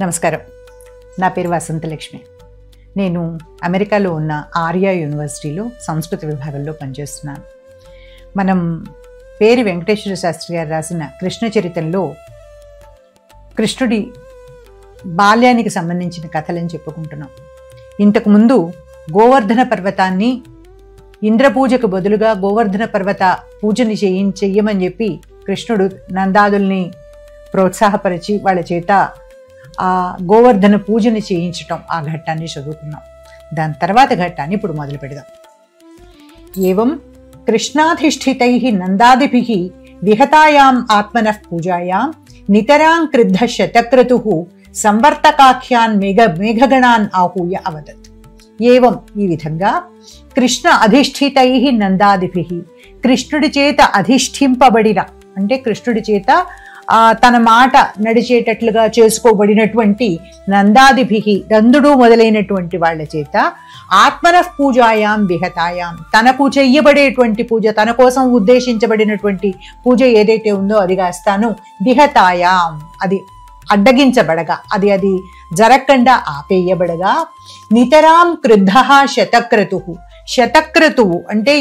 నమస్కారం. నా పేరు వసంతలక్ష్మి. నేను అమెరికాలో ఉన్న ఆర్యా యూనివర్సిటీలో సంస్కృత విభాగంలో పనిచేస్తున్నాను. మనం పేరు వెంకటేశ్వర శాస్త్రి గారు రాసిన కృష్ణ చరిత్రలో కృష్ణుడి బాల్యానికి సంబంధించిన కథలని చెప్పుకుంటున్నాం. ఇంతకుముందు గోవర్ధన పర్వతాన్ని ఇంద్రపూజకు బదులుగా గోవర్ధన పర్వత పూజని చెయ్యమని చెప్పి కృష్ణుడు నందాదుల్ని ప్రోత్సాహపరిచి వాళ్ళ చేత ఆ గోవర్ధన పూజని చేయించటం, ఆ ఘట్టాన్ని చదువుకున్నాం. దాని తర్వాత ఘట్టాన్ని ఇప్పుడు మొదలు పెడదాం. ఏవం కృష్ణాధిష్ఠితైః నందాదిభిః విహతాయాం ఆత్మనః పూజాయాం నితరాం క్రుద్ధ శతక్రతుః సంవర్తకాఖ్యాన్ మేఘగణాన్ ఆహూయ అవదత్. ఏవం ఈ విధంగా కృష్ణ అధిష్ఠితైః నందాదిభిః, కృష్ణుడి చేత అధిష్ఠింపబడిన అంటే కృష్ణుడి చేత తన మాట నడిచేటట్లుగా చేసుకోబడినటువంటి నందాదిభిః, నందుడు మొదలైనటువంటి వాళ్ళ చేత ఆత్మనః పూజాయాం విహతాయాం, తనకు చెయ్యబడేటువంటి పూజ, తన కోసం ఉద్దేశించబడినటువంటి పూజ ఏదైతే ఉందో అది కాస్తాను విహతాయాం, అది అడ్డగించబడగా, అది జరగకుండా ఆపేయబడగా నితరాం క్రుద్ధః శతక్రతుః, శతక్రతువు అంటే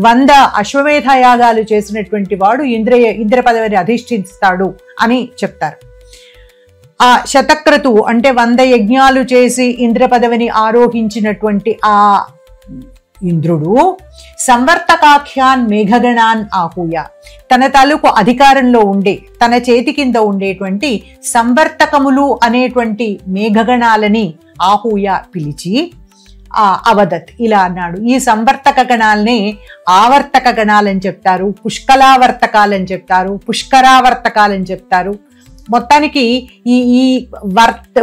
100 అశ్వమేధ యాగాలు చేసినటువంటి వాడు ఇంద్ర పదవిని అధిష్ఠిస్తాడు అని చెప్తారు. ఆ శతక్రతువు అంటే 100 యజ్ఞాలు చేసి ఇంద్ర పదవిని ఆరోహించినటువంటి ఆ ఇంద్రుడు సంవర్తకాఖ్యాన్ మేఘగణాన్ ఆహూయ, తన తాలూకు అధికారంలో ఉండే, తన చేతి కింద ఉండేటువంటి సంవర్తకములు అనేటువంటి మేఘగణాలని ఆహూయ పిలిచి అవదత్ ఇలా అన్నాడు. ఈ సంవర్తక గణాలనే ఆవర్తక గణాలని చెప్తారు, పుష్కలావర్తకాలని చెప్తారు, పుష్కరావర్తకాలని చెప్తారు. మొత్తానికి ఈ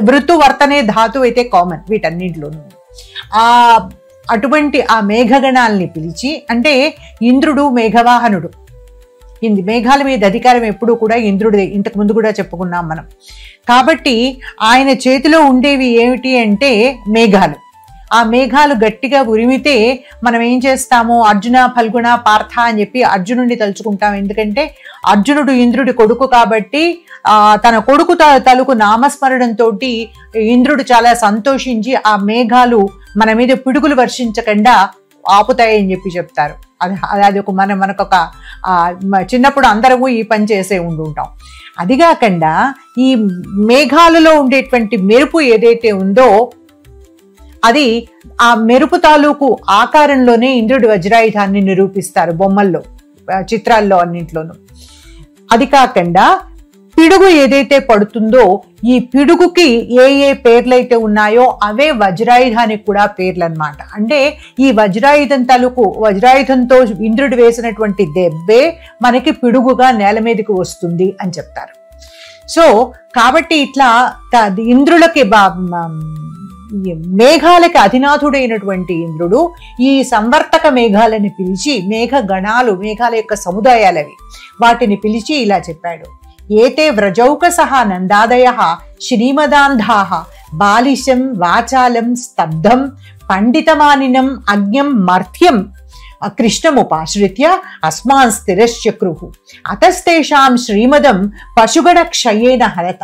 వృత్తు వర్తనే ధాతు అయితే కామన్ వీటన్నింటిలోనూ. అటువంటి ఆ మేఘగణాలని పిలిచి, అంటే ఇంద్రుడు మేఘవాహనుడు, మేఘాల మీద అధికారం ఎప్పుడూ కూడా ఇంద్రుడిదే, ఇంతకు ముందు కూడా చెప్పుకున్నాం మనం. కాబట్టి ఆయన చేతిలో ఉండేవి ఏమిటి అంటే మేఘాలు. ఆ మేఘాలు గట్టిగా ఉరిమితే మనం ఏం చేస్తాము, అర్జున ఫల్గుణ పార్థ అని చెప్పి అర్జునుడిని తలుచుకుంటాం. ఎందుకంటే అర్జునుడు ఇంద్రుడి కొడుకు కాబట్టి తన కొడుకు తలుకు నామస్మరణంతో ఇంద్రుడు చాలా సంతోషించి ఆ మేఘాలు మన మీద పిడుగులు వర్షించకుండా ఆపుతాయని చెప్పి చెప్తారు. అది ఒక మనకొక చిన్నప్పుడు అందరము ఈ పని చేసే ఉండుంటాం. అది కాకుండా ఈ మేఘాలలో ఉండేటువంటి మెరుపు ఏదైతే ఉందో అది ఆ మెరుపు తాలూకు ఆకారంలోనే ఇంద్రుడి వజ్రాయుధాన్ని నిరూపిస్తారు బొమ్మల్లో, చిత్రాల్లో అన్నింట్లోనూ. అది కాకుండా పిడుగు ఏదైతే పడుతుందో ఈ పిడుగుకి ఏ పేర్లైతే ఉన్నాయో అవే వజ్రాయుధానికి కూడా పేర్లు అన్నమాట. అంటే ఈ వజ్రాయుధంతో ఇంద్రుడు వేసినటువంటి దెబ్బే మనకి పిడుగుగా నేల మీదకి వస్తుంది అని చెప్తారు. సో కాబట్టి ఇట్లా ఇంద్రులకి మేఘాలకి అధినాథుడైనటువంటి ఇంద్రుడు ఈ సంవర్తక మేఘాలని పిలిచి, మేఘగణాలు మేఘాల యొక్క సముదాయాలవి, వాటిని పిలిచి ఇలా చెప్పాడు. ఏతే వ్రజౌకసః నందాదయః శ్రీమదాంధాః బాలిశం వాచాలం స్తబ్ధం పండితమానినం అజ్ఞం మర్త్యం కృష్ణముపాశ్రిత్య అస్మాన్ స్థిరశ్చక్రుః అతస్తేషాం శ్రీమదం పశుగణ క్షయేన హరత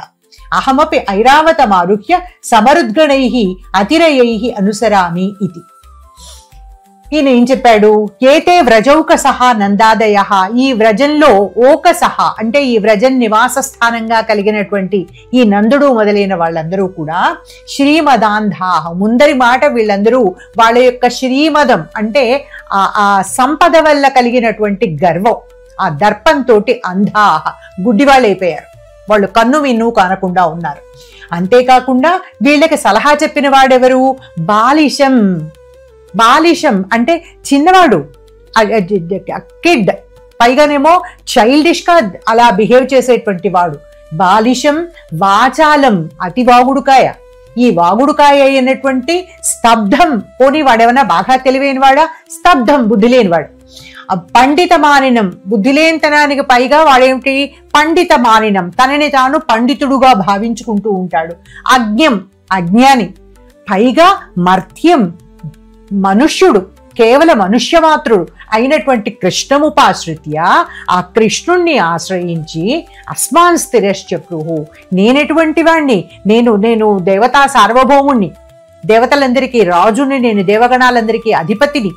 అహమపి ఐరావతమారుహ్య సమరుద్గణైః అతిరయైః అనుసరామి ఇది. ఈయన ఏం చెప్పాడు, ఏతే వ్రజౌకసః నందాదయః, ఈ వ్రజంలో ఓకసః అంటే ఈ వ్రజం నివాస స్థానంగా కలిగినటువంటి ఈ నందుడు మొదలైన వాళ్ళందరూ కూడా శ్రీమదాంధాః, ముందరి మాట వీళ్ళందరూ వాళ్ళ యొక్క శ్రీమదం అంటే ఆ సంపద వల్ల కలిగినటువంటి గర్వం, ఆ దర్పంతో అంధాః గుడ్డివాళ్ళైపోయారు. వాళ్ళు కన్ను విన్ను కానకుండా ఉన్నారు. అంతేకాకుండా వీళ్ళకి సలహా చెప్పిన వాడెవరు, బాలిశం. బాలిశం అంటే చిన్నవాడు, కిడ్, పైగానేమో చైల్డిష్ గా అలా బిహేవ్ చేసేటువంటి వాడు. బాలిశం వాచాలం, అతి వాగుడుకాయ. ఈ వాగుడుకాయ అయినటువంటి స్తబ్ధం, పోనీ వాడేమన్నా బాగా తెలివైన వాడా, స్తబ్ధం బుద్ధి లేనివాడు. పండిత మానినం, బుద్ధిలేనితనానికి పైగా వాడేమిటి, పండిత మానినం, తనని తాను పండితుడుగా భావించుకుంటూ ఉంటాడు. అజ్ఞం, అజ్ఞాని, పైగా మర్త్యం, మనుష్యుడు, కేవలం మనుష్యమాత్రుడు అయినటువంటి కృష్ణముపాశ్రిత్య, ఆ కృష్ణుణ్ణి ఆశ్రయించి అస్మాన్ స్థిరశ్చక్రుహు, నేనెటువంటి వాణ్ణి, నేను దేవతా సార్వభౌముణ్ణి, దేవతలందరికీ రాజుని, నేను దేవగణాలందరికీ అధిపతిని,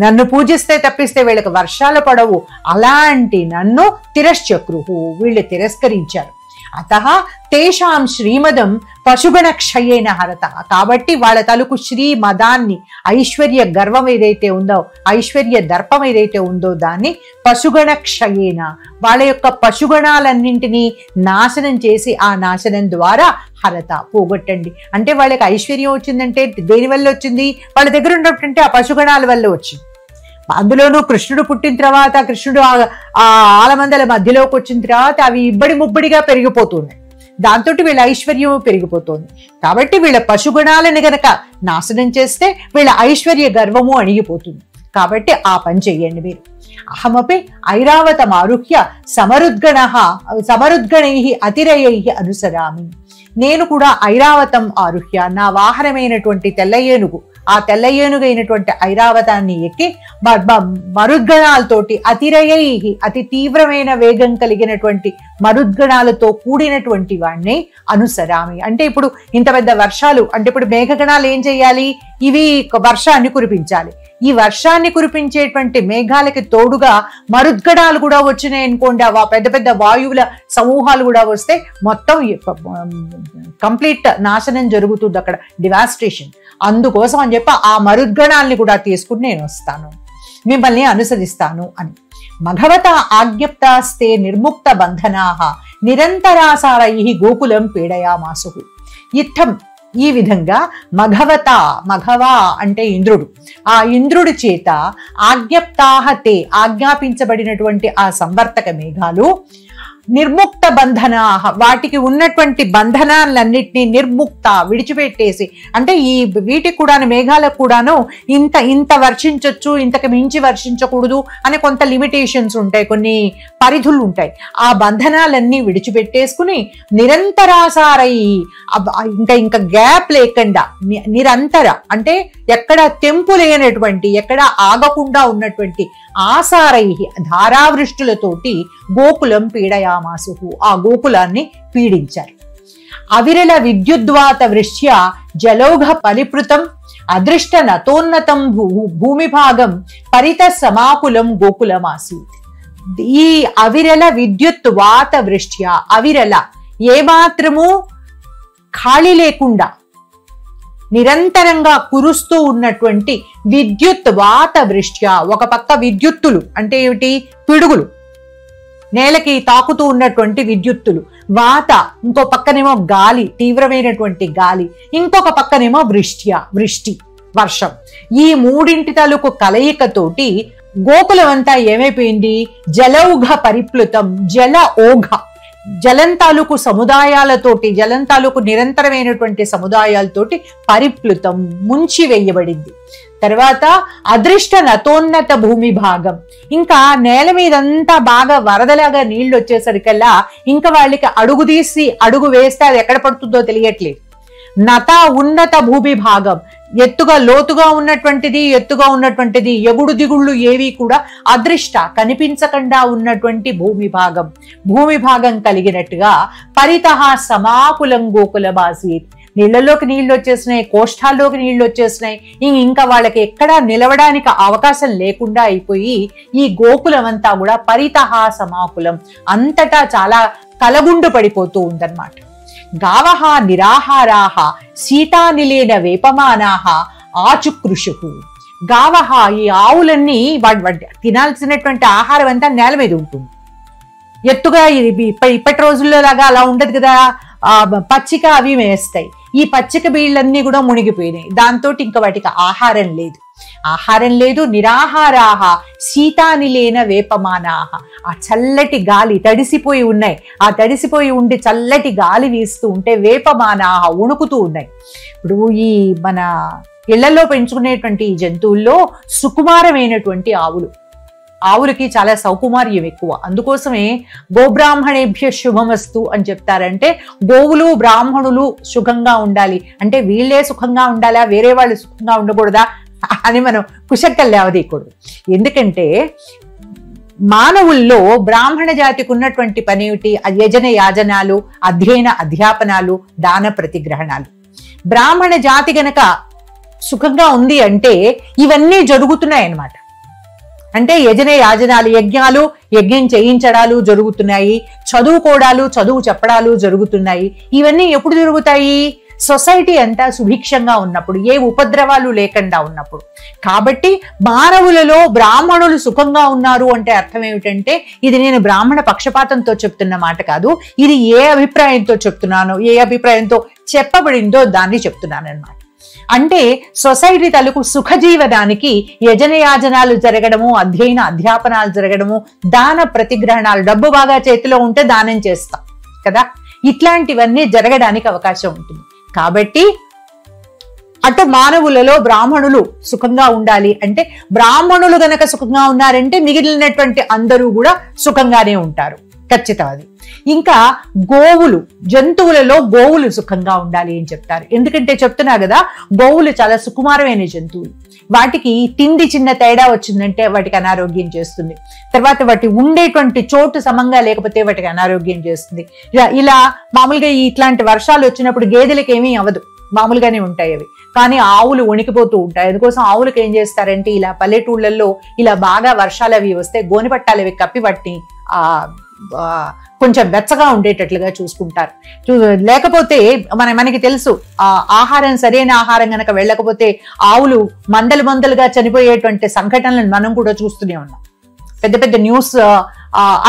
నన్ను పూజిస్తే తప్పిస్తే వీళ్ళకి వర్షాలు పడవు, అలాంటి నన్ను తిరశ్చక్రుహు, వీళ్ళు తిరస్కరించారు. అతః తేషాం శ్రీమదం పశుగణ క్షయేన హరత, కాబట్టి వాళ్ళ తలుకు శ్రీమదాన్ని, ఐశ్వర్య గర్వం ఏదైతే ఉందో, ఐశ్వర్య దర్పం ఏదైతే ఉందో దాన్ని పశుగణ క్షయేన, వాళ్ళ యొక్క పశుగణాలన్నింటినీ నాశనం చేసి ఆ నాశనం ద్వారా హరత, పోగొట్టండి. అంటే వాళ్ళకి ఐశ్వర్యం వచ్చిందంటే దేని వల్ల వచ్చింది? వాళ్ళ దగ్గర ఉన్నటువంటి ఆ పశుగణాల వల్ల వచ్చింది. అందులోనూ కృష్ణుడు పుట్టిన తర్వాత, కృష్ణుడు ఆ ఆలమందల మధ్యలోకి వచ్చిన తర్వాత అవి ఇబ్బడి ముబ్బడిగా పెరిగిపోతున్నాయి. దాంతో వీళ్ళ ఐశ్వర్యం పెరిగిపోతుంది. కాబట్టి వీళ్ళ పశుగుణాలను గనక నాశనం చేస్తే వీళ్ళ ఐశ్వర్య గర్వము అణిగిపోతుంది. కాబట్టి ఆ పని చెయ్యండి మీరు. అహమపి ఐరావతం ఆరుహ్య సమరుద్గణై అతిరయై అనుసరామి, నేను కూడా ఐరావతం ఆరుహ్య, నా వాహనమైనటువంటి తెల్ల ఏనుగు, ఆ తెల్ల ఏనుగైనటువంటి ఐరావతాన్ని ఎక్కి మరుద్గణాలతోటి అతిరయై, అతి తీవ్రమైన వేగం కలిగినటువంటి మరుద్గణాలతో కూడినటువంటి వాణ్ణి అనుసరామి. అంటే ఇప్పుడు ఇంత పెద్ద వర్షాలు, అంటే ఇప్పుడు మేఘగణాలు ఏం చేయాలి? ఇవి వర్షాన్ని కురిపించాలి. ఈ వర్షాన్ని కురిపించేటువంటి మేఘాలకి తోడుగా మరుద్గణాలు కూడా వచ్చినాయి అనుకోండి, ఆ పెద్ద పెద్ద వాయువుల సమూహాలు కూడా వస్తే మొత్తం కంప్లీట్ నాశనం జరుగుతుంది, అక్కడ డివాస్టేషన్. అందుకోసం అని చెప్పి ఆ మరుద్గణాల్ని కూడా తీసుకుని నేను వస్తాను, మిమ్మల్ని అనుసరిస్తాను అని. మఘవత ఆజ్ఞప్తాస్తే నిర్ముక్త బంధనాః నిరంతరాసారై గోకులం పీడయామాసు. ఇత్థం, ఈ విధంగా మఘవా అంటే ఇంద్రుడు, ఆ ఇంద్రుడి చేత ఆజ్ఞప్తాః తే, ఆజ్ఞాపించబడినటువంటి ఆ సంవర్తక మేఘాలు, నిర్ముక్త బంధనాః, వాటికి ఉన్నటువంటి బంధనాలన్నిటినీ నిర్ముక్త, విడిచిపెట్టేసి, అంటే ఈ వీటికి కూడాను, మేఘాలకు కూడాను ఇంత వర్షించవచ్చు, ఇంతకు మించి వర్షించకూడదు అనే కొంత లిమిటేషన్స్ ఉంటాయి, కొన్ని పరిధులు ఉంటాయి. ఆ బంధనాలన్నీ విడిచిపెట్టేసుకుని నిరంతరాసారై, ఇంకా గ్యాప్ లేకుండా, నిరంతర అంటే ఎక్కడ తెంపు లేనటువంటి, ఎక్కడ ఆగకుండా ఉన్నటువంటి ఆసారై ధారావృష్టులతోటి గోకులం పీడయామాసు, ఆ గోకులాన్ని పీడించారు. అవిరల విద్యుద్వాత వృష్ట్య జలౌఘ పరిపృతం అదృష్ట నతోన్నతం భూమిభాగం పరిత సమాకులం గోకులమాసీత్. ఈ అవిరల విద్యుత్ వాత వృష్ట్య, అవిరల ఏమాత్రము ఖాళీ లేకుండా నిరంతరంగా కురుస్తూ ఉన్నటువంటి విద్యుత్ వాత వృష్ట్య, ఒక పక్క విద్యుత్తులు అంటే ఏమిటి? పిడుగులు, నేలకి తాకుతూ ఉన్నటువంటి విద్యుత్తులు, వాత ఇంకో పక్కనేమో గాలి, తీవ్రమైనటువంటి గాలి, ఇంకొక పక్కనేమో వృష్టి వర్షం. ఈ మూడింటి తాలూకు కలయికతోటి గోకులం అంతా ఏమైపోయింది? జలౌఘ పరిప్లుతం, జల ఓఘ, జలం తాలూకు సముదాయాలతోటి, జలం తాలూకు నిరంతరమైనటువంటి సముదాయాలతోటి పరిప్లుతం, ముంచి వేయబడింది. తర్వాత అదృష్ట నతోన్నత భూమి భాగం, ఇంకా నేల మీదంతా బాగా వరదలాగా నీళ్లు వచ్చేసరికల్లా ఇంకా వాళ్ళకి అడుగు తీసి అడుగు వేస్తే అది ఎక్కడ పడుతుందో తెలియట్లేదు. నత ఉన్నత భూమి భాగం, ఎత్తుగా లోతుగా ఉన్నటువంటిది ఎగుడు దిగుళ్ళు ఏవి కూడా అదృష్ట, కనిపించకుండా ఉన్నటువంటి భూమి భాగం కలిగినట్టుగా పరితః సమాకులం గోకులమాసీత్. నీళ్లలోకి నీళ్లు వచ్చేసినాయి, కోష్ఠాల్లోకి నీళ్లు వచ్చేసినాయి, ఇంకా వాళ్ళకి ఎక్కడా నిలవడానికి అవకాశం లేకుండా అయిపోయి ఈ గోకులం అంతా కూడా పరితః సమాకులం, అంతటా చాలా కలగుండు పడిపోతూ ఉందన్నమాట. గావః నిరాహారాః శీతానిలేన వేపమానాః ఆచుకృషుః. గావః, ఈ ఆవులన్నీ తినాల్సినటువంటి ఆహారం అంతా నేల మీద ఉంటుంది. ఎత్తుగా ఇప్పటి రోజుల్లో లాగా అలా ఉండదు కదా, పచ్చిక అవి వేస్తాయి. ఈ పచ్చిక బీళ్ళన్నీ కూడా మునిగిపోయినాయి. దాంతో ఇంకా వాటికి ఆహారం లేదు. నిరాహారాహ శీతానిలేన వేపమానాహ, ఆ చల్లటి గాలి తడిసిపోయి ఉన్నాయి, ఆ తడిసిపోయి ఉండి చల్లటి గాలి వీస్తూ ఉంటే వేపమానాహ వణుకుతూ ఉన్నాయి. ఇప్పుడు ఈ మన ఇళ్లలో పెంచుకునేటువంటి ఈ జంతువుల్లో సుకుమారమైనటువంటి ఆవులకి చాలా సౌకుమార్యం ఎక్కువ. అందుకోసమే గోబ్రాహ్మణేభ్య శుభమస్తు అని చెప్తారంటే, గోవులు బ్రాహ్మణులు సుఖంగా ఉండాలి అంటే వీళ్ళే సుఖంగా ఉండాలా, వేరే వాళ్ళు సుఖంగా ఉండకూడదా అని మనం కుశక్కలు లేవదీయకూడదు. ఎందుకంటే మానవుల్లో బ్రాహ్మణ జాతికి ఉన్నటువంటి పని ఏమిటి? యజన యాజనాలు, అధ్యయన అధ్యాపనాలు, దాన ప్రతిగ్రహణాలు. బ్రాహ్మణ జాతి గనక సుఖంగా ఉంది అంటే ఇవన్నీ జరుగుతున్నాయి అన్నమాట. అంటే యజన యాజనాలు, యజ్ఞాలు, యజ్ఞం చేయించడాలు జరుగుతున్నాయి, చదువుకోవడాలు, చదువు చెప్పడాలు జరుగుతున్నాయి. ఇవన్నీ ఎప్పుడు జరుగుతాయి? సొసైటీ అంతా సుభిక్షంగా ఉన్నప్పుడు, ఏ ఉపద్రవాలు లేకుండా ఉన్నప్పుడు. కాబట్టి మానవులలో బ్రాహ్మణులు సుఖంగా ఉన్నారు అంటే అర్థం ఏమిటంటే, ఇది నేను బ్రాహ్మణ పక్షపాతంతో చెప్తున్న మాట కాదు, ఇది ఏ అభిప్రాయంతో చెప్తున్నానో, ఏ అభిప్రాయంతో చెప్పబడిందో దాన్ని చెప్తున్నాను అన్నమాట. అంటే సొసైటీ తలకు సుఖజీవనానికి యజనయాజనాలు జరగడము, అధ్యయన అధ్యాపనాలు జరగడము, దాన ప్రతిగ్రహణాలు, డబ్బు బాగా చేతిలో ఉంటే దానం చేస్తాం కదా, ఇట్లాంటివన్నీ జరగడానికి అవకాశం ఉంటుంది. కాబట్టి అటు మానవులలో బ్రాహ్మణులు సుఖంగా ఉండాలి అంటే, బ్రాహ్మణులు గనక సుఖంగా ఉన్నారంటే మిగిలినటువంటి అందరూ కూడా సుఖంగానే ఉంటారు, ఖచ్చితం అది. ఇంకా గోవులు, జంతువులలో గోవులు సుఖంగా ఉండాలి అని చెప్తారు. ఎందుకంటే చెప్తున్నా కదా, గోవులు చాలా సుకుమారమైన జంతువులు. వాటికి తిండి చిన్న తేడా వచ్చిందంటే వాటికి అనారోగ్యం చేస్తుంది. తర్వాత వాటి ఉండేటువంటి చోటు సమంగా లేకపోతే వాటికి అనారోగ్యం చేస్తుంది. ఇలా మామూలుగా ఇట్లాంటి వర్షాలు వచ్చినప్పుడు గేదెలకు ఏమీ అవ్వదు, మామూలుగానే ఉంటాయి అవి. కానీ ఆవులు వణికిపోతూ ఉంటాయి. అందుకోసం ఆవులకు ఏం చేస్తారంటే, ఇలా పల్లెటూళ్ళల్లో ఇలా బాగా వర్షాలు అవి వస్తే గోనెపట్టాలు అవి కప్పి వాటిని కొంచెం వెచ్చగా ఉండేటట్లుగా చూసుకుంటారు. లేకపోతే మనకి తెలుసు, ఆహారం సరైన ఆహారం కనుక వెళ్ళకపోతే ఆవులు మందలుగా చనిపోయేటువంటి సంఘటనలను మనం కూడా చూస్తూనే ఉన్నాం, పెద్ద పెద్ద న్యూస్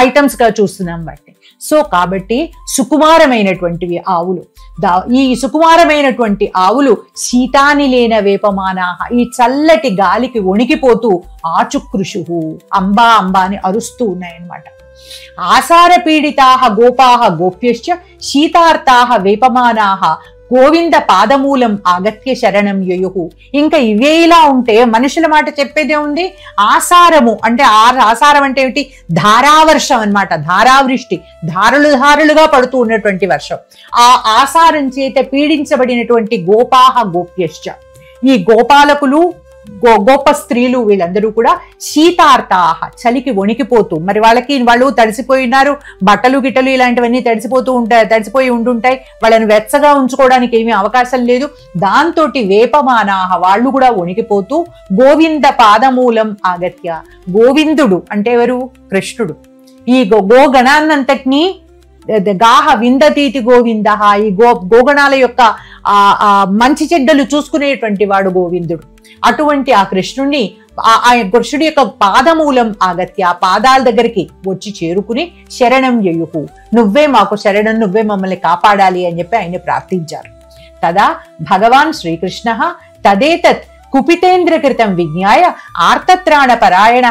ఐటమ్స్ గా చూస్తున్నాం వాటిని. సో కాబట్టి సుకుమారమైనటువంటివి ఆవులు. ఈ సుకుమారమైనటువంటి ఆవులు శీతాని లేన వేపమానాహ, ఈ చల్లటి గాలికి వణికిపోతూ ఆచుకృషు అంబా అంబా అని అరుస్తూ ఉన్నాయన్నమాట. ఆసార పీడితాహ గోపాహ గోప్యశ్చ శీతార్తాహ వేపమానాహ గోవింద పాదమూలం ఆగత్య శరణం యయుహు. ఇంకా ఇవే ఇలా ఉంటే మనుషుల మాట చెప్పేదే ఉంది. ఆసారము అంటే ఆసారం అంటే ఏమిటి? ధారావర్షం అన్నమాట, ధారావృష్టి, ధారులుగా పడుతూ ఉన్నటువంటి వర్షం. ఆ ఆసారం చేత పీడించబడినటువంటి గోపాహ గోప్యశ్చ, ఈ గోపాలకులు గోప స్త్రీలు వీళ్ళందరూ కూడా శీతార్తాహ, చలికి వణికిపోతూ, మరి వాళ్ళు తడిసిపోయినారు, బట్టలు గిట్టలు ఇలాంటివన్నీ తడిసిపోయి ఉండుంటాయి, వాళ్ళని వెచ్చగా ఉంచుకోవడానికి ఏమీ అవకాశం లేదు. దాంతో వేపమానాహ, వాళ్ళు కూడా వణికిపోతూ గోవింద పాదమూలం ఆగత్య, గోవిందుడు అంటే ఎవరు? కృష్ణుడు. ఈ గోగణాన్నంతటినీ గాహ విందతీతి గోవింద, ఈ గోగణాల యొక్క ఆ మంచి చెడ్డలు చూసుకునేటువంటి వాడు గోవిందుడు. అటువంటి ఆ కృష్ణుణ్ణి, ఆ కృష్ణుడి యొక్క పాదమూలం ఆగత్య, పాదాల దగ్గరికి వచ్చి చేరుకుని శరణం యయుహు, నువ్వే మాకు శరణం, నువ్వే మమ్మల్ని కాపాడాలి అని చెప్పి ఆయన ప్రార్థించారు. తదా భగవాన్ శ్రీకృష్ణ తదేతత్ కుపితేంద్రకృతం విజ్ఞాయ ఆర్తత్రాణ పరాయణ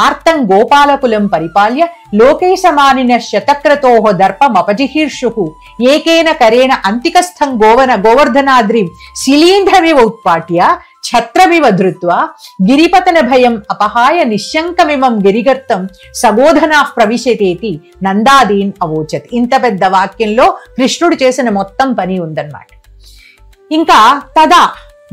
ఆర్తం గోపాలకులం పరిపాల్య లోకేశమానిన శతక్రతోహ దర్పమపజిహీర్షు ఏకేన కరేణ అంతికస్థం గోవర్ధనాద్రిం శిలీంధ్రమివ ఉత్పాట్య ఛత్రమివ ధృత్వా గిరిపతన భయం అపహాయ నిశంకమిమం గిరిగర్తం సగోధనా ప్రవిశతేతి నందాదీన్ అవోచత్. ఇంత పెద్ద వాక్యంలో కృష్ణుడు చేసిన మొత్తం పని ఉందన్నమాట. ఇంకా తదా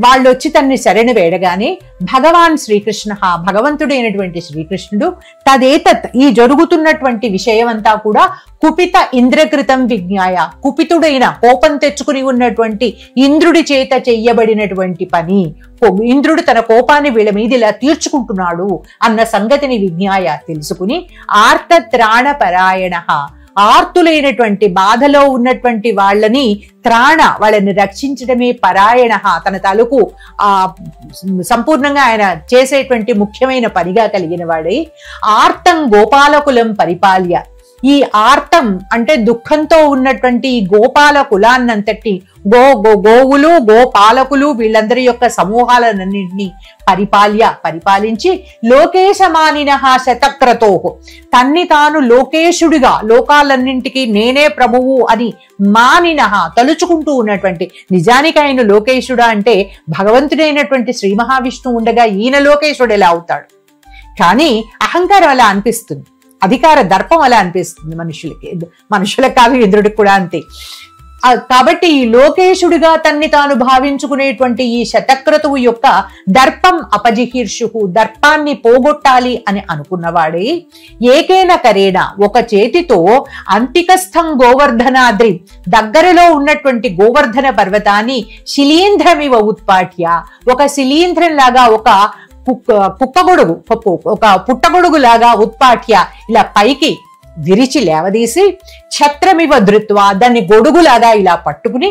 వాళ్ళు వచ్చి తన్ని శరణు వేడగానే భగవాన్ శ్రీకృష్ణ, భగవంతుడైనటువంటి శ్రీకృష్ణుడు తదేతత్, ఈ జరుగుతున్నటువంటి విషయం అంతా కూడా కుపిత ఇంద్రకృతం విజ్ఞాయ, కుపితుడైన కోపం తెచ్చుకుని ఉన్నటువంటి ఇంద్రుడి చేత చెయ్యబడినటువంటి పని, ఇంద్రుడు తన కోపాన్ని వీళ్ళ మీద ఇలా తీర్చుకుంటున్నాడు అన్న సంగతిని విజ్ఞాయ తెలుసుకుని ఆర్తత్రాణ పరాయణ, ఆర్తులైనటువంటి బాధలో ఉన్నటువంటి వాళ్ళని వాళ్ళని రక్షించడమే పరాయణ, తన తాలూకు సంపూర్ణంగా ఆయన చేసేటువంటి ముఖ్యమైన పనిగా కలిగిన వాడై ఆర్తం గోపాలకులం పరిపాల్య, ఈ ఆర్తం అంటే దుఃఖంతో ఉన్నటువంటి ఈ గోపాల కులాన్నంతటి గోవులు గోపాలకులు వీళ్ళందరి యొక్క సమూహాలన్నింటినీ పరిపాలించి లోకేశమానిన శతక్రతోహు, తన్ని తాను లోకేశుడిగా, లోకాలన్నింటికి నేనే ప్రభువు అని మానిన తలుచుకుంటూ ఉన్నటువంటి, నిజానికి ఆయన లోకేశుడా అంటే భగవంతుడైనటువంటి శ్రీ మహావిష్ణువు ఉండగా ఈయన లోకేశుడు ఎలా అవుతాడు? కానీ అహంకారం అలా అనిపిస్తుంది, అధికార దర్పం అలా అనిపిస్తుంది మనుషులకి కాదు, ఇంద్రుడికి కూడా అంతే. కాబట్టి ఈ లోకేశుడిగా తన్ని తాను భావించుకునేటువంటి ఈ శతక్రతువు యొక్క దర్పం అపజిహీర్షు, దర్పాన్ని పోగొట్టాలి అని అనుకున్నవాడే ఏకేన కరేణ ఒక చేతితో అంతికస్థం గోవర్ధనాద్రి దగ్గరలో ఉన్నటువంటి గోవర్ధన పర్వతాన్ని శిలీంధ్రమివ ఉత్పాట్య, ఒక శిలీంధ్రం లాగా, ఒక కుక్కగొడుగు, ఒక పుట్టగొడుగు లాగా ఉత్పాట్య ఇలా పైకి విరిచి లేవదీసి ఛత్రమివ ధృత్వా దాన్ని గొడుగులాగా ఇలా పట్టుకుని,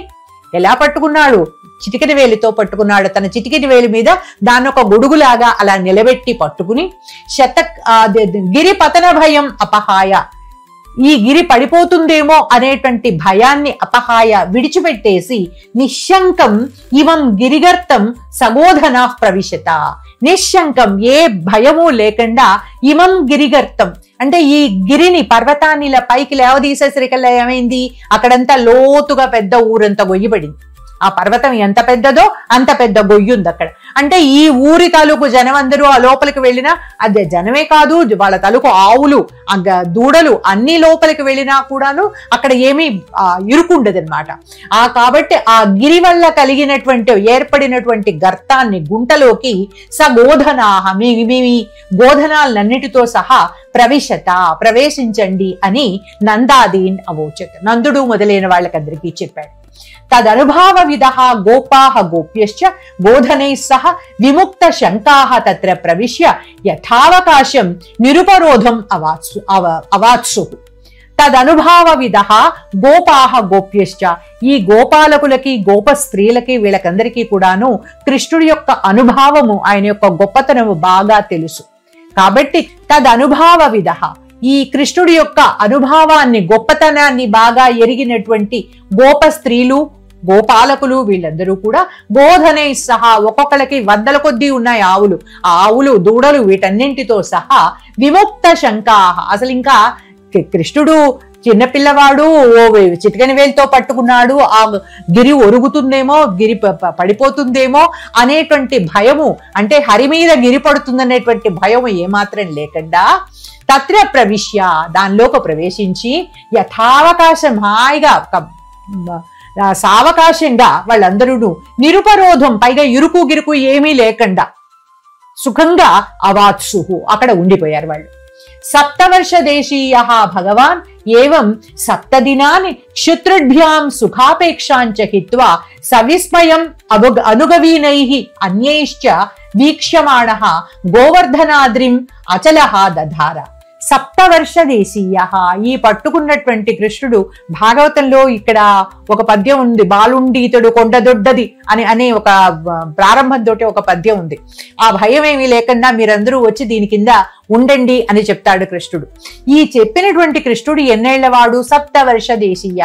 ఎలా పట్టుకున్నాడు? చిటికెన వేలితో పట్టుకున్నాడు. తన చిటికెన వేలి మీద దాన్ని ఒక గొడుగులాగా అలా నిలబెట్టి పట్టుకుని గిరి పతన భయం అపహాయ, ఈ గిరి పడిపోతుందేమో అనేటువంటి భయాన్ని అపహాయ విడిచిపెట్టేసి నిశ్శంకం ఇవం గిరిగర్తం సగోధన ప్రవిశత, నిశ్శంకం ఏ భయము లేకుండా ఇమం గిరిగర్తం అంటే ఈ గిరిని పర్వతాన్ని ఇలా పైకి లేవదీసేసరికల్లా ఏమైంది, అక్కడంతా లోతుగా పెద్ద ఊరంతా గొయ్యబడింది. ఆ పర్వతం ఎంత పెద్దదో అంత పెద్ద గొయ్యి ఉంది అక్కడ. అంటే ఈ ఊరి తాలూకు జనం అందరూ ఆ లోపలికి వెళ్ళినా, అదే జనమే కాదు వాళ్ళ తాలూకు ఆవులు, దూడలు అన్ని లోపలికి వెళ్ళినా కూడాను అక్కడ ఏమీ ఇరుకుండదనమాట. కాబట్టి ఆ గిరి వల్ల కలిగినటువంటి ఏర్పడినటువంటి గర్తాన్ని, గుంటలోకి సగోధనాహ, మీ గోధనాలన్నిటితో సహా ప్రవేశించండి అని నందాదీన్ అవోచత్, నందుడు మొదలైన వాళ్ళకందరికీ చెప్పాడు. తదనుభావ విదః గోపాః గోప్యశ్చ బోధనైః సహ విముక్త శంకాః తత్ర ప్రవిశ్య యథావకాశం నిరుపరోధం అవాత్సు. తదనుభావ విదః గోపాః గోప్యశ్చ, ఈ గోపాలకులకి గోప స్త్రీలకి వీళ్ళకందరికీ కూడాను కృష్ణుడి యొక్క అనుభావము, ఆయన యొక్క గొప్పతనము బాగా తెలుసు. కాబట్టి తదనుభావ విదః, ఈ కృష్ణుడి యొక్క అనుభవాన్ని, గొప్పతనాన్ని బాగా ఎరిగినటువంటి గోప స్త్రీలు, గోపాలకులు వీళ్ళందరూ కూడా బోధనే సహా, ఒక్కొక్కరికి వందల కొద్దీ ఉన్నాయి ఆవులు, ఆవులు దూడలు వీటన్నింటితో సహా విముక్త శంకాః, అసలు ఇంకా కృష్ణుడు చిన్నపిల్లవాడు, ఓ చిటికెన వేలుతో పట్టుకున్నాడు, ఆ గిరి ఒరుగుతుందేమో, గిరి పడిపోతుందేమో అనేటువంటి భయము, అంటే హరి మీద గిరి పడుతుందనేటువంటి భయము ఏమాత్రం లేకుండా తత్ర ప్రవిశ్య, దానిలోకి ప్రవేశించి యథావకాశం హాయిగా సావకాశంగా వాళ్ళందరూ నిరుపరోధం, పైగా ఇరుకు గిరుకు ఏమీ లేకుండా సుఖంగా అవాత్సుహు అక్కడ ఉండిపోయారు వాళ్ళు. సప్తవర్ష దేశీయ భగవాన్ ఏవం సప్తదినాని క్షుత్రుభ్యాం సుఖాపేక్షాంచ హిత్వా సవిస్మయం అనుగవీనైః అన్యైశ్చ వీక్ష్యమాణః గోవర్ధనాద్రిం అచలః దధార. సప్తవర్ష దేశీయ, ఈ పట్టుకున్నటువంటి కృష్ణుడు, భాగవతంలో ఇక్కడ ఒక పద్యం ఉంది, బాలుండీతుడు కొండదొడ్డది అనే ఒక ప్రారంభంతో ఒక పద్యం ఉంది. ఆ భయం ఏమీ లేకుండా మీరందరూ వచ్చి దీని కింద ఉండండి అని చెప్తాడు కృష్ణుడు. ఈ చెప్పినటువంటి కృష్ణుడు ఎన్నేళ్లవాడు? సప్తవర్ష దేశీయ,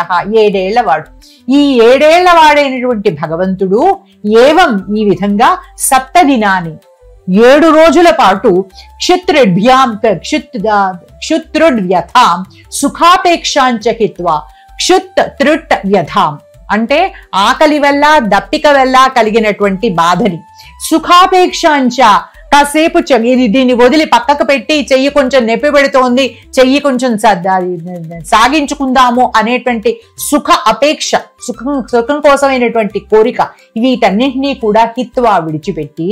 7 ఏళ్లవాడు. ఈ 7 ఏళ్లవాడైనటువంటి భగవంతుడు ఏవం ఈ విధంగా సప్తదినాని 7 రోజుల పాటు క్షుత్రుడ్వ్యథాం సుఖాపేక్షాంచ హిత్వా క్షుతృట్ వ్యథాం అంటే ఆకలి వల్ల దప్పిక వల్ల కలిగినటువంటి బాధని, సుఖాపేక్షాంచ కాసేపు దీన్ని వదిలి పక్కకు పెట్టి చెయ్యి కొంచెం నొప్పి పెడుతోంది, చెయ్యి కొంచెం సాగించుకుందాము అనేటువంటి సుఖ అపేక్ష, సుఖం కోసమైనటువంటి కోరిక, వీటన్నింటినీ కూడా హిత్వా విడిచిపెట్టి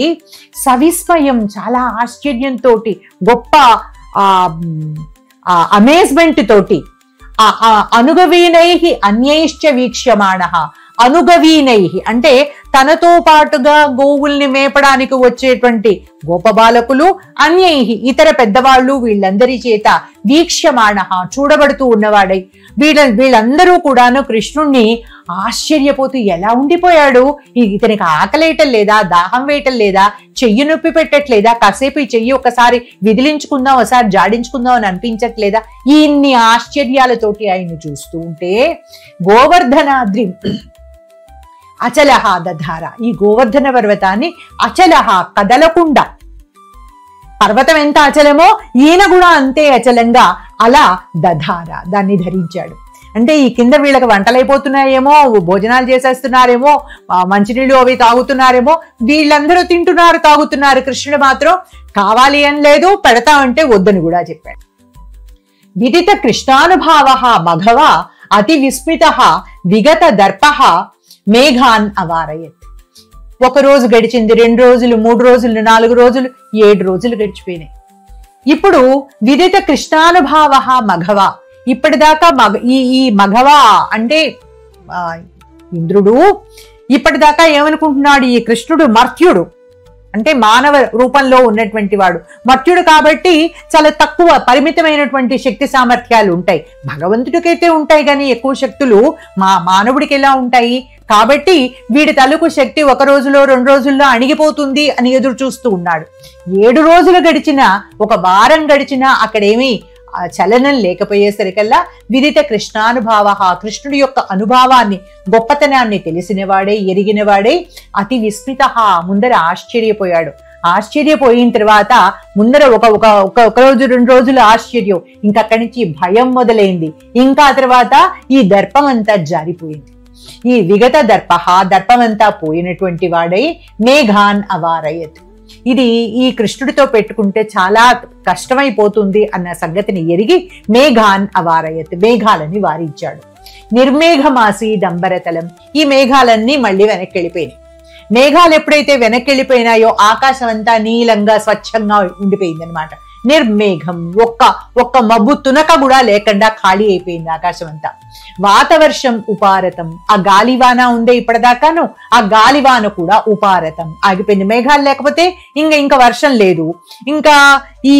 సవిస్మయం చాలా ఆశ్చర్యంతో, గొప్ప అమేజ్మెంట్ తోటి అనుగవీనై అన్యైశ్చ వీక్ష్యమాణః, అనుగవీనై అంటే తనతో పాటుగా గోవుల్ని మేపడానికి వచ్చేటువంటి గోపబాలకులు, అన్యై ఇతర పెద్దవాళ్ళు వీళ్ళందరి చేత వీక్ష్యమాణః చూడబడుతూ ఉన్నవాడై, వీళ్ళందరూ కూడాను కృష్ణుణ్ణి ఆశ్చర్యపోతూ ఎలా ఉండిపోయాడు, ఇతనికి ఆకలేయటం లేదా, దాహం వేయటం లేదా, చెయ్యి నొప్పి పెట్టట్లేదా, కాసేపు ఈ చెయ్యి ఒకసారి విదిలించుకుందాం, ఒకసారి జాడించుకుందాం అని అనిపించట్లేదా, ఇన్ని ఆశ్చర్యాలతోటి ఆయన చూస్తూ ఉంటే గోవర్ధనాద్రి అచలహ దధార, ఈ గోవర్ధన పర్వతాన్ని అచలహ కదలకుండా, పర్వతం ఎంత అచలమో ఈయన కూడా అంతే అచలంగా అలా దధార దాన్ని ధరించాడు. అంటే ఈ కింద వీళ్ళకి వంటలైపోతున్నాయేమో, భోజనాలు చేసేస్తున్నారేమో, మంచినీళ్ళు అవి తాగుతున్నారేమో, వీళ్ళందరూ తింటున్నారు తాగుతున్నారు, కృష్ణుడు మాత్రం కావాలి అని లేదు, పెడతామంటే వద్దని కూడా చెప్పాడు. విదిత కృష్ణానుభావ భగవ అతి విస్మిత విగత దర్ప మేఘాన్ అవారయత్. ఒక రోజు గడిచింది, 2 రోజులు, 3 రోజులు, 4 రోజులు, 7 రోజులు గడిచిపోయినాయి. ఇప్పుడు విదిత కృష్ణానుభావ మఘవ. ఇప్పటిదాకా ఈ మఘవ అంటే ఇంద్రుడు ఇప్పటిదాకా ఏమనుకుంటున్నాడు, ఈ కృష్ణుడు మర్త్యుడు అంటే మానవ రూపంలో ఉన్నటువంటి వాడు, మర్త్యుడు కాబట్టి చాలా తక్కువ పరిమితమైనటువంటి శక్తి సామర్థ్యాలు ఉంటాయి. భగవంతుడికైతే ఉంటాయి కానీ ఎక్కువ శక్తులు మానవుడికి ఎలా ఉంటాయి? కాబట్టి వీడి తలుకు శక్తి 1 రోజులో 2 రోజుల్లో అణిగిపోతుంది అని ఎదురు చూస్తూ ఉన్నాడు. 7 రోజులు గడిచినా, 1 వారం గడిచినా అక్కడేమీ చలనం లేకపోయేసరికల్లా విదిత కృష్ణానుభావ, కృష్ణుడి యొక్క అనుభవాన్ని, గొప్పతనాన్ని తెలిసినవాడే, ఎరిగినవాడే అతి విస్మిత ముందర ఆశ్చర్యపోయాడు. ఆశ్చర్యపోయిన తర్వాత ముందర ఒక రోజు 2 రోజులు ఆశ్చర్యం, ఇంకా అక్కడి నుంచి భయం మొదలైంది. ఇంకా తర్వాత ఈ దర్పం అంతా జారిపోయింది. ఈ విగత దర్పమంతా పోయినటువంటి వాడై మేఘాన్ అవారయత్. ఇది ఈ కృష్ణుడితో పెట్టుకుంటే చాలా కష్టమైపోతుంది అన్న సంగతిని ఎరిగి మేఘాన్ అవారయత్, మేఘాలని వారించాడు. నిర్మేఘమాసి దంబరతలం. ఈ మేఘాలన్నీ మళ్ళీ వెనక్కి వెళ్ళిపోయినాయి. మేఘాలు ఎప్పుడైతే వెనక్కి వెళ్ళిపోయినాయో ఆకాశం అంతా నీలంగా స్వచ్ఛంగా ఉండిపోయింది అనమాట. నిర్మేఘం, ఒక్క మబ్బు తునక కూడా లేకుండా ఖాళీ అయిపోయింది ఆకాశం అంతా. వాతవర్షం ఉపారతం. ఆ గాలివాన ఉందే ఇప్పటిదాకాను, ఆ గాలివాన కూడా ఉపారతం ఆగిపోయింది. మేఘాలు లేకపోతే ఇంకా వర్షం లేదు. ఇంకా ఈ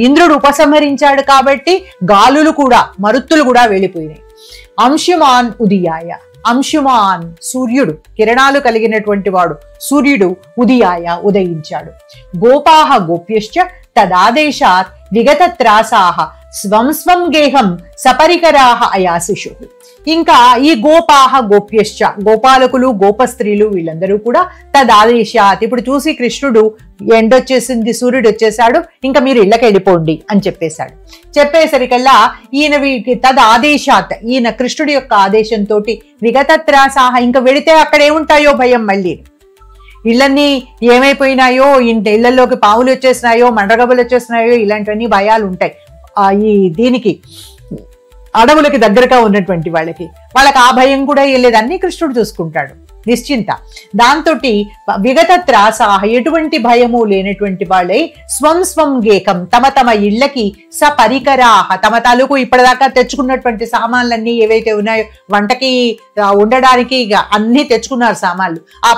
ఇంద్రుడు ఉపసంహరించాడు కాబట్టి గాలులు కూడా, మరుత్తులు కూడా వెళ్ళిపోయినాయి. అంశుమాన్ ఉదియాయ. అంశుమాన్ సూర్యుడు, కిరణాలు కలిగినటువంటి వాడు సూర్యుడు ఉదియాయ ఉదయించాడు. గోపాహ గోప్యశ్చ తదాదేశాత్ విగతత్రాసాహ స్వం స్వం గేహం సపరికరాహ అయాశిషు. ఇంకా ఈ గోపాహ గోప్యశ్చ, గోపాలకులు గోపస్త్రీలు వీళ్ళందరూ కూడా తదాదేశాత్, ఇప్పుడు చూసి కృష్ణుడు ఎండొచ్చేసింది, సూర్యుడు వచ్చేసాడు, ఇంకా మీరు ఇళ్ళకి వెళ్ళిపోండి అని చెప్పేశాడు. చెప్పేసరికల్లా ఈయన తదాదేశాత్, ఈయన కృష్ణుడి యొక్క ఆదేశంతో విగతత్రాసాహ, ఇంకా వెళితే అక్కడ ఏముంటాయో భయం, మళ్ళీ ఇళ్ళన్నీ ఏమైపోయినాయో, ఇళ్లలోకి పాములు వచ్చేసినాయో, మండగబులు వచ్చేసినాయో, ఇలాంటివన్నీ భయాలు ఉంటాయి. ఈ దీనికి అడవులకి దగ్గరగా ఉన్నటువంటి వాళ్ళకి ఆ భయం కూడా వెళ్ళేది. అన్ని కృష్ణుడు చూసుకుంటాడు, నిశ్చింత. దాంతో విగత త్రాసాహ, ఎటువంటి భయము లేనటువంటి వాళ్ళై స్వం స్వం గేకం, తమ ఇళ్లకి సపరికరాహ, తమ తాలూకు ఇప్పటిదాకా తెచ్చుకున్నటువంటి సామాన్లన్నీ ఏవైతే ఉన్నాయో, వంటకి ఉండడానికి అన్ని తెచ్చుకున్నారు సామాన్లు, ఆ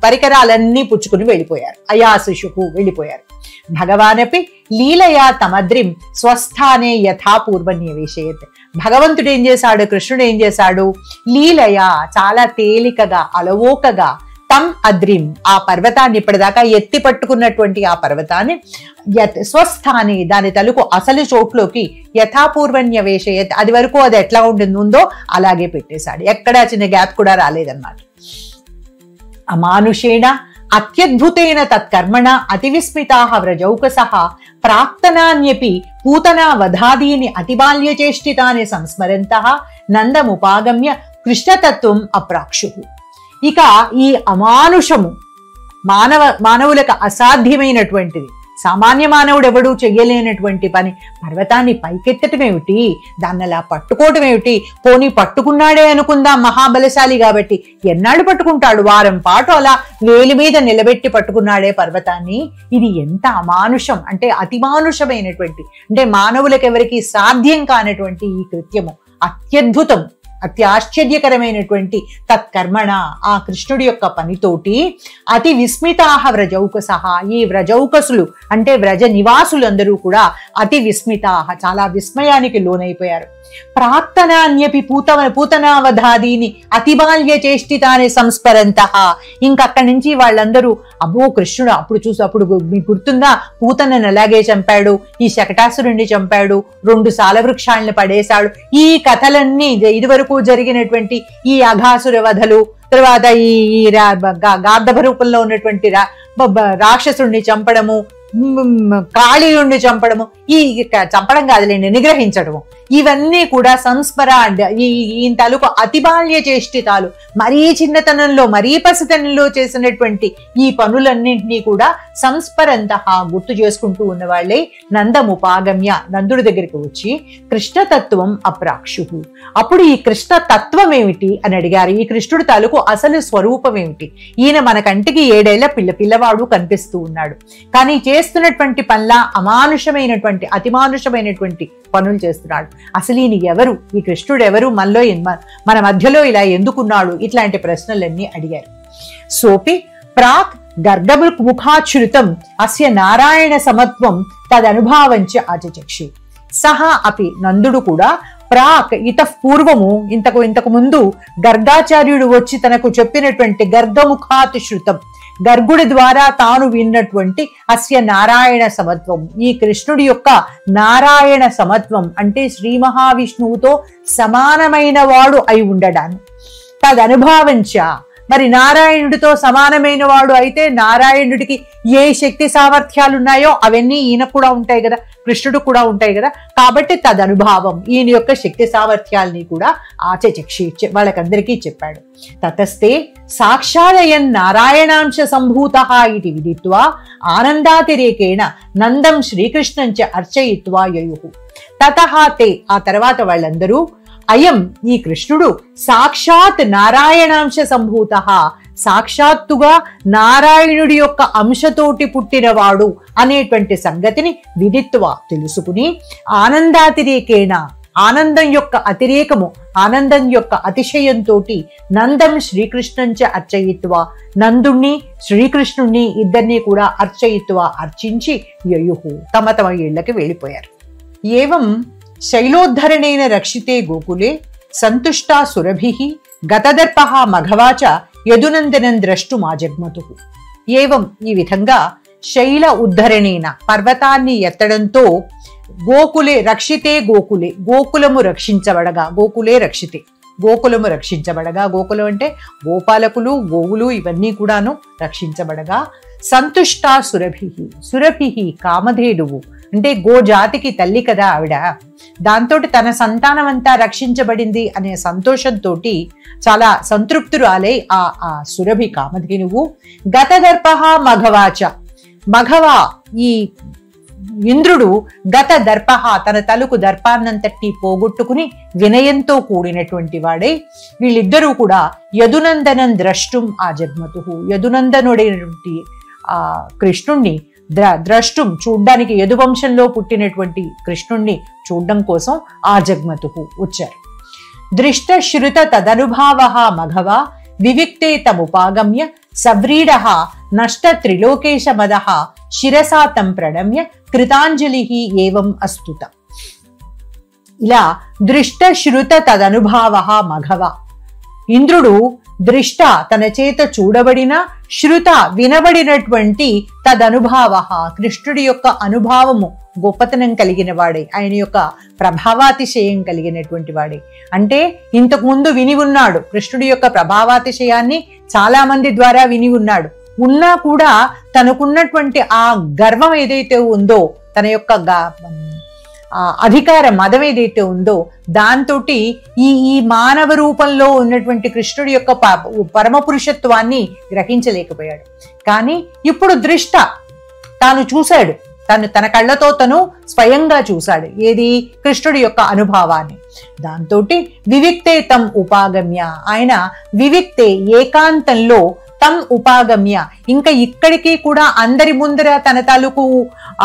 పరికరాలన్నీ పుచ్చుకుని వెళ్ళిపోయారు. అయాశిషుకు వెళ్ళిపోయారు. భగవానపి లీలయా తమద్రిం స్వస్థానే యథాపూర్వన్యవేశయత్. భగవంతుడు ఏం చేశాడు, కృష్ణుడు ఏం చేశాడు, లీలయా చాలా తేలికగా, అలవోకగా తం అద్రిం, ఆ పర్వతాన్ని, ఇప్పటిదాకా ఎత్తి పట్టుకున్నటువంటి ఆ పర్వతాన్ని స్వస్థాని, దాని తలుకు అసలు చోట్లోకి యథాపూర్వన్యవేశయత్, అది వరకు అది ఎట్లా ఉందో అలాగే పెట్టేశాడు. ఎక్కడా చిన్న గ్యాప్ కూడా రాలేదన్నమాట. అమానుషేణ అత్యద్భుతేన తత్కర్మణ అతివిస్మితాః వ్రజౌకసః ప్రాక్తనాన్యపి పూతనా వధాదీని అతిబాల్యచేష్టితాని సంస్మరంతః నందముపాగమ్య కృష్ణతత్వం అప్రాక్షుః. ఇక ఈ అమానుషము, మానవులకు అసాధ్యమైనటువంటిది, సామాన్య మానవుడు ఎవడూ చెయ్యలేనటువంటి పని, పర్వతాన్ని పైకెత్తటం ఏమిటి, దాన్ని అలా పట్టుకోవటం ఏమిటి, పోనీ పట్టుకున్నాడే అనుకుందాం, మహాబలశాలి కాబట్టి ఎన్నాళ్ళు పట్టుకుంటాడు, వారం పాటు అలా వేలి మీద నిలబెట్టి పట్టుకున్నాడే పర్వతాన్ని. ఇది ఎంత అమానుషం అంటే అతిమానుషమైనటువంటి, అంటే మానవులకు ఎవరికి సాధ్యం కానటువంటి ఈ కృత్యము అత్యద్భుతం, అత్యాశ్చర్యకరమైనటువంటి తత్కర్మణ, ఆ కృష్ణుడి యొక్క పనితోటి అతి విస్మితాహ వ్రజౌకసహ, ఈ వ్రజౌకసులు అంటే వ్రజ నివాసులందరూ కూడా అతి విస్మితాహ, చాలా విస్మయానికి లోనైపోయారు. ప్రాక్తనాన్యపి పూతనావధాదీని అతిబాల్య చేష్టితాని సంస్మరంతః, ఇంకక్కడి నుంచి వాళ్ళందరూ అబ్బో కృష్ణుడు అప్పుడు మీకు గుర్తుందా, పూతనను అలాగే చంపాడు, ఈ శకటాసురుణ్ణి చంపాడు, 2 సాలవృక్షాలను పడేశాడు, ఈ కథలన్నీ ఇదివరకు జరిగినటువంటి ఈ అఘాసుర వధలు, తర్వాత ఈ గార్ధభ రూపంలో ఉన్నటువంటి రాక్షసుడిని చంపడము, కాళీయుణ్ణి చంపడము, ఈ చంపడం కాదులేండి, నిగ్రహించడము, ఇవన్నీ కూడా సంస్మర ఈ తాలూకు అతి బాల్య చేష్టితాలు, మరీ చిన్నతనంలో మరీ పసితనంలో చేసినటువంటి ఈ పనులన్నింటినీ కూడా సంస్మరంతః గుర్తు చేసుకుంటూ ఉన్నవాళ్లే నందముపాగమ్య నందుడి దగ్గరికి వచ్చి కృష్ణతత్వం అప్రాక్షు. అప్పుడు ఈ కృష్ణ తత్వం ఏమిటి అని అడిగారు. ఈ కృష్ణుడి తాలూకు అసలు స్వరూపం ఏమిటి? ఈయన మన కంటికి 7 ఏళ్ల పిల్లవాడు కనిపిస్తూ ఉన్నాడు, కానీ చేస్తున్నటువంటి పనులా అమానుషమైనటువంటి అతిమానుషమైనటువంటి పనులు చేస్తున్నాడు. అసలు ఈయన ఎవరు? ఈ కృష్ణుడు ఎవరు? మన మధ్యలో ఇలా ఎందుకున్నాడు? ఇట్లాంటి ప్రశ్నలన్నీ అడిగారు. సోపి ప్రాక్ గర్గముఖాశ్రుతం అస్య నారాయణ సమత్వం తదనుభావంచ ఆచచక్షి. సహా అపి నందుడు కూడా ప్రాక్ ఇతః పూర్వము ఇంతకు ముందు గర్గాచార్యుడు వచ్చి తనకు చెప్పినటువంటి గర్గముఖాత్ శృతం, గర్గుడి ద్వారా తాను విన్నటువంటి అస్య నారాయణ సమత్వం, ఈ కృష్ణుడి యొక్క నారాయణ సమత్వం అంటే శ్రీ మహావిష్ణువుతో సమానమైన వాడు అయి ఉండడాన్ని, తదనుభావంచ మరి నారాయణుడితో సమానమైన వాడు అయితే నారాయణుడికి ఏ శక్తి సామర్థ్యాలు ఉన్నాయో అవన్నీ ఈయనకు కూడా ఉంటాయి కదా, కృష్ణుడు కూడా ఉంటాయి కదా. కాబట్టి తదనుభావం ఈయన యొక్క శక్తి సామర్థ్యాల్ని కూడా ఆచచక్షి వాళ్ళకందరికీ చెప్పాడు. తతస్తే సాక్షాదయన్ నారాయణాంశ సంభూతః ఇది విదిత్వా ఆనందాతిరేకేణ నందం శ్రీకృష్ణం చ అర్చయిత్వా యయుః. తతః తే ఆ తర్వాత వాళ్ళందరూ అయం ఈ కృష్ణుడు సాక్షాత్ నారాయణాంశ సంభూతః సాక్షాత్తుగా నారాయణుడి యొక్క అంశతోటి పుట్టినవాడు అనేటువంటి సంగతిని విదిత్వా తెలుసుకుని ఆనందాతిరేకేణ ఆనందం యొక్క అతిరేకము ఆనందం యొక్క అతిశయంతో నందం శ్రీకృష్ణంచ అర్చయిత్వా నందుణ్ణి శ్రీకృష్ణుణ్ణి ఇద్దరినీ కూడా అర్చయిత్వా అర్చించి యయుః తమ తమ ఇళ్లకి వెళ్ళిపోయారు. ఏవం శైలోద్ధరణేన రక్షితే గోకులే సంతుష్టా సురభిః గతదర్పః మఘవాచ యదునందనం ద్రష్టుమాజగ్మతుః. ఏవం ఈ విధంగా శైల ఉద్ధరణేన పర్వతాన్ని ఎత్తడంతో గోకులే రక్షితే గోకులే గోకులము రక్షించబడగా, గోకులే రక్షితే గోకులము రక్షించబడగా, గోకులం అంటే గోపాలకులు గోవులు ఇవన్నీ కూడాను రక్షించబడగా, సంతుష్టా సురభిః సురభిః కామధేనువు అంటే గోజాతికి తల్లి కదా ఆవిడ, దాంతో తన సంతానం అంతా రక్షించబడింది అనే సంతోషంతో చాలా సంతృప్తురాలై ఆ సురభి కామధేనువు గతదర్పః మఘవాచ మఘవా ఈ ఇంద్రుడు గత దర్పః తన తలుకు దర్పాన్నంతటి పోగొట్టుకుని వినయంతో కూడినటువంటి వాడై వీళ్ళిద్దరూ కూడా యదునందనం ద్రష్టుం ఆ జగ్మతుః యదునందనుడైనటువంటి ఆ కృష్ణుణ్ణి ద్రష్టుం చూడ్డానికి యదువంశంలో పుట్టినటువంటి కృష్ణుణ్ణి చూడ్డం కోసం ఆ జగ్మతుః వచ్చారు. దృష్ట శృత తదనుభావః మఘవా వివిక్తే తముపాగమ్య సవ్రీడః నష్ట త్రిలోకేశ మదః శిరసా తం ప్రణమ్య కృతాంజలిః ఏవం అస్తుత. ఇలా దృష్ట శృత తదనుభావః మఘవా ఇంద్రుడు దృష్ట తన చేత చూడబడిన శృత వినబడినటువంటి తదనుభావః కృష్ణుడి యొక్క అనుభావము గొప్పతనం కలిగిన వాడే, ఆయన యొక్క ప్రభావాతిశయం కలిగినటువంటి వాడే. అంటే ఇంతకు ముందు విని ఉన్నాడు కృష్ణుడి యొక్క ప్రభావాతిశయాన్ని చాలా మంది ద్వారా విని ఉన్నాడు, ఉన్నా కూడా తనకున్నటువంటి ఆ గర్వం ఏదైతే ఉందో తన యొక్క అధికార మదం ఏదైతే ఉందో దాంతో ఈ మానవ రూపంలో ఉన్నటువంటి కృష్ణుడి యొక్క పరమపురుషత్వాన్ని గ్రహించలేకపోయాడు. కానీ ఇప్పుడు దృష్ట తాను చూశాడు, తన కళ్ళతో తను స్వయంగా చూశాడు ఏది కృష్ణుడి యొక్క అనుభవాన్ని. దాంతో వివిక్తే తం ఉపాగమ్య ఆయన వివిక్తే ఏకాంతంలో తం ఉపాగమ్య ఇంకా ఇక్కడికి కూడా అందరి ముందర తన తాలూకు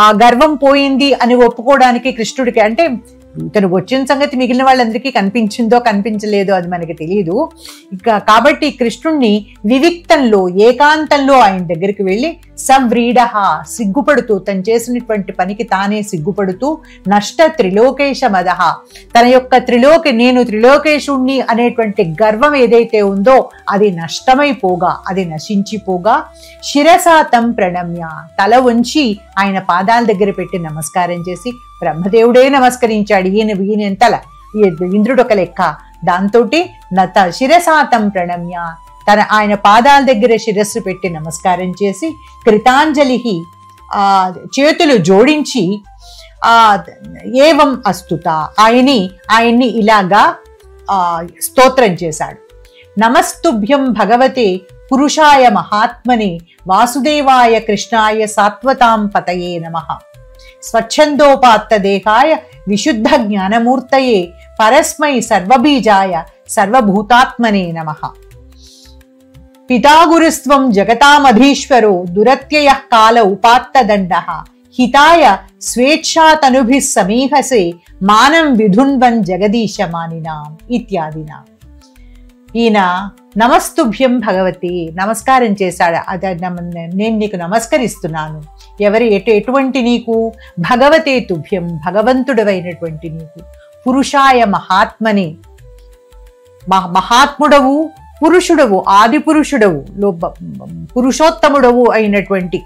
ఆ గర్వం పోయింది అని ఒప్పుకోవడానికి కృష్ణుడికి అంటే ఇతను వచ్చిన సంగతి మిగిలిన వాళ్ళందరికీ కనిపించిందో కనిపించలేదో అది మనకి తెలియదు. కాబట్టి కృష్ణుణ్ణి వివిక్తంలో ఏకాంతంలో ఆయన దగ్గరికి వెళ్ళి సవ్రీడః సిగ్గుపడుతూ తను చేసినటువంటి పనికి తానే సిగ్గుపడుతూ నష్ట త్రిలోకేశ మదః తన యొక్క నేను త్రిలోకేశుణ్ణి అనేటువంటి గర్వం ఏదైతే ఉందో అది నష్టమైపోగా అది నశించిపోగా శిరసా తం ప్రణమ్య తల వంచి ఆయన పాదాల దగ్గర పెట్టి నమస్కారం చేసి బ్రహ్మదేవుడే నమస్కరించాడు. ఈయన ఎంతల ఇంద్రుడు ఒక లెక్క. దాంతో శిరసాతం ప్రణమ్య ఆయన పాదాల దగ్గర శిరస్సు పెట్టి నమస్కారం చేసి కృతాంజలి చేతులు జోడించి ఏవం అస్తుత ఆయన్ని ఇలాగా స్తోత్రం చేశాడు. నమస్తుభ్యం భగవతే పురుషాయ మహాత్మనే వాసుదేవాయ కృష్ణాయ సాత్వతాం పతయే నమః. స్వచ్ఛందోపాత్త దేహాయ విశుద్ధ జ్ఞానమూర్తయే పరస్మై సర్వబీజాయ సర్వభూతాత్మనే నమః. పితాగురుస్త్వం జగతామధీశ్వరో దురత్యయః కాల ఉపాత్తదండః హితాయ స్వేచ్ఛాతనుభిః సమీహసే మానం విధున్వన్ జగదీశమానినాం ఇత్యాదినా. ఈయన నమస్తుభ్యం భగవతి నమస్కారం చేశాడు. నేను నీకు నమస్కరిస్తున్నాను. ఎటువంటి నీకు? భగవతే తుభ్యం భగవంతుడవైనటువంటి నీకు. పురుషాయ మహాత్మని మహాత్ముడవు, పురుషుడవు, ఆది పురుషుడవు, పురుషోత్తముడవు అయినటువంటి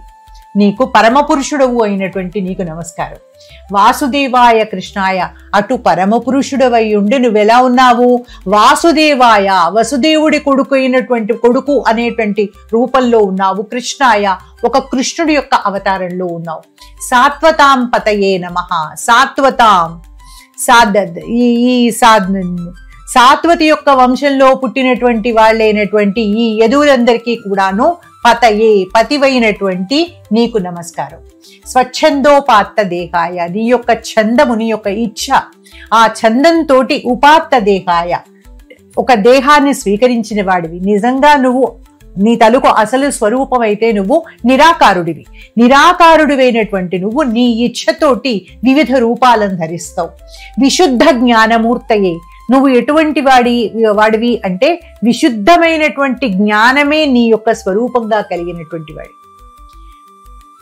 నీకు, పరమ పురుషుడవు అయినటువంటి నీకు నమస్కారం. వాసుదేవాయ కృష్ణాయ అటు పరమ పురుషుడవై ఉండి నువ్వెలా ఉన్నావు? వాసుదేవాయ వసుదేవుడి కొడుకు అయినటువంటి కొడుకు అనేటువంటి రూపంలో ఉన్నావు. కృష్ణాయ ఒక కృష్ణుడి యొక్క అవతారంలో ఉన్నావు. సాత్వతాం పతయే నమః. సాత్వతాం సాత్వతి యొక్క వంశంలో పుట్టినటువంటి వాళ్ళైనటువంటి ఈ యదువులందరికీ కూడాను పతయే పతివైనటువంటి నీకు నమస్కారం. స్వచ్ఛందోపాత్త దేహాయ నీ యొక్క ఛందము, నీ యొక్క ఇచ్ఛ, ఆ ఛందంతో ఉపాత్త దేహాయ ఒక దేహాన్ని స్వీకరించిన వాడివి. నిజంగా నువ్వు నీ తలుకు అసలు స్వరూపం అయితే నువ్వు నిరాకారుడివి. నిరాకారుడివైనటువంటి నువ్వు నీ ఇచ్ఛతోటి వివిధ రూపాలను ధరిస్తావు. విశుద్ధ జ్ఞానమూర్తయే నువ్వు ఎటువంటి వాడివి అంటే విశుద్ధమైనటువంటి జ్ఞానమే నీ యొక్క స్వరూపంగా కలిగినటువంటి వాడి.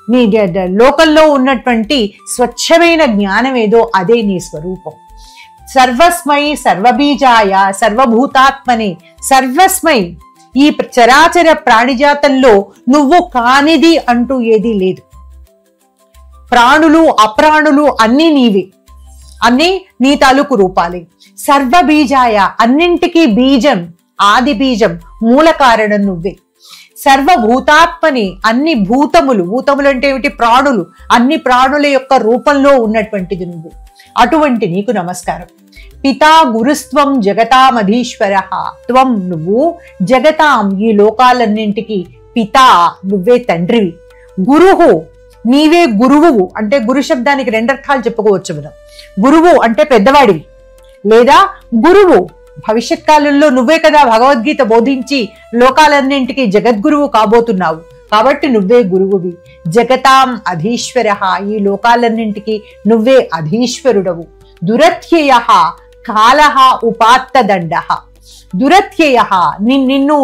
నీ లోకంలో ఉన్నటువంటి స్వచ్ఛమైన జ్ఞానం ఏదో అదే నీ స్వరూపం. సర్వస్మై సర్వబీజాయ సర్వభూతాత్మనే. సర్వస్మై ఈ చరాచర ప్రాణిజాతంలో నువ్వు కానిది అంటూ ఏదీ లేదు. ప్రాణులు అప్రాణులు అన్నీ నీవే, అన్నీ నీ తాలూకు రూపాలే. సర్వబీజాయ అన్నింటికీ బీజం, ఆది బీజం, మూల కారణం నువ్వే. సర్వభూతాత్మని అన్ని భూతములు అంటే ఏమిటి? ప్రాణులు, అన్ని ప్రాణుల యొక్క రూపంలో ఉన్నటువంటిది నువ్వు. అటువంటి నీకు నమస్కారం. పితా గురుస్త్వం జగతామధీశ్వరః. త్వం నువ్వు, జగతాం ఈ లోకాలన్నింటికి, పితా నువ్వే తండ్రివి, గురువు నీవే గురువు. అంటే గురు శబ్దానికి రెండర్థాలు చెప్పుకోవచ్చు మనం. గురువు అంటే పెద్దవాడివి, లేదా గురువు భవిష్యత్ కాలంలో నువ్వే కదా భగవద్గీత బోధించి లోకాలన్నింటికి జగద్గురువు కాబోతున్నావు. కాబట్టి నువ్వే గురువువి. జగతాం అధీశ్వరః ఈ లోకాలన్నింటికి నువ్వే అధీశ్వరుడవు. దురత్యయః కాలః ఉపాత్తదండః. దురత్యయః నిన్ను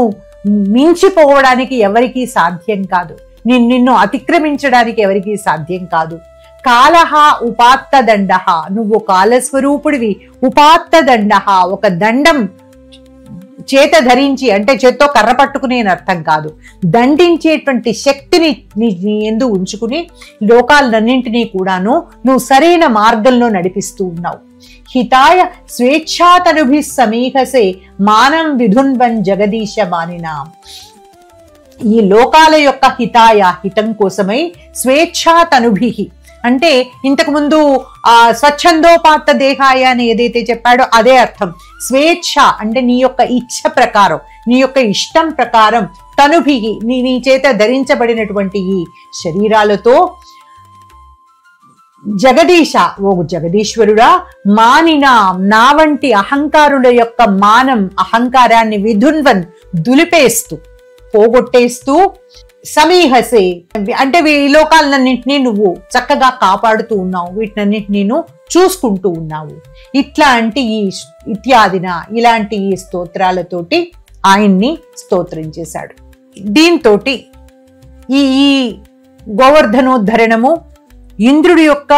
మించిపోవడానికి ఎవరికీ సాధ్యం కాదు. నిన్ను అతిక్రమించడానికి ఎవరికీ సాధ్యం కాదు. కాలః ఉపాత్తదండః నువ్వు కాలస్వరూపుడివి. ఉపాత్తదండః ఒక దండం చేత ధరించి, అంటే చేత్తో కర్ర పట్టుకునే అర్థం కాదు, దండించేటువంటి శక్తిని నీ యందు ఉంచుకుని లోకాలన్నింటినీ కూడాను నువ్వు సరైన మార్గంలో నడిపిస్తూ ఉన్నావు. హితాయ స్వేచ్ఛాతనుభిః సమీహసే మానం విధున్వన్ జగదీశ మానినాం. ఈ లోకాల యొక్క హితం కోసమై స్వేచ్ఛాతనుభిః అంటే ఇంతకు ముందు స్వచ్ఛందోపాత్త దేహాయ అని ఏదైతే చెప్పాడో అదే అర్థం. స్వేచ్ఛ అంటే నీ యొక్క ఇచ్ఛ ప్రకారం, నీ యొక్క ఇష్టం ప్రకారం, తనుభి నీ చేత ధరించబడినటువంటి ఈ శరీరాలతో జగదీశ ఓ జగదీశ్వరుడా, మానినా నా వంటి అహంకారుల యొక్క మానం, అహంకారాన్ని విధున్వన్ దులిపేస్తూ, పోగొట్టేస్తూ, సమీహసే అంటే ఈ లోకాలన్నింటినీ నువ్వు చక్కగా కాపాడుతూ ఉన్నావు, వీటినన్నింటినీ చూసుకుంటూ ఉన్నావు. ఇట్లాంటి ఇత్యాదిన ఇలాంటి ఈ స్తోత్రాలతోటి ఆయన్ని స్తోత్రం చేశాడు. దీంతో ఈ గోవర్ధనోద్ధరణము ఇంద్రుడి యొక్క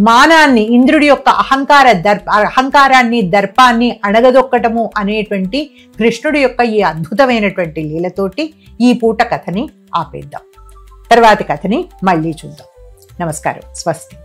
మానాన్ని, ఇంద్రుడి యొక్క అహంకారాన్ని, దర్పాన్ని అణగదొక్కటము అనేటువంటి కృష్ణుడి యొక్క ఈ అద్భుతమైనటువంటి లీలతోటి ఈ పూట కథని ఆపేద్దాం. తర్వాతి కథని మళ్ళీ చూద్దాం. నమస్కారం. స్వస్తి.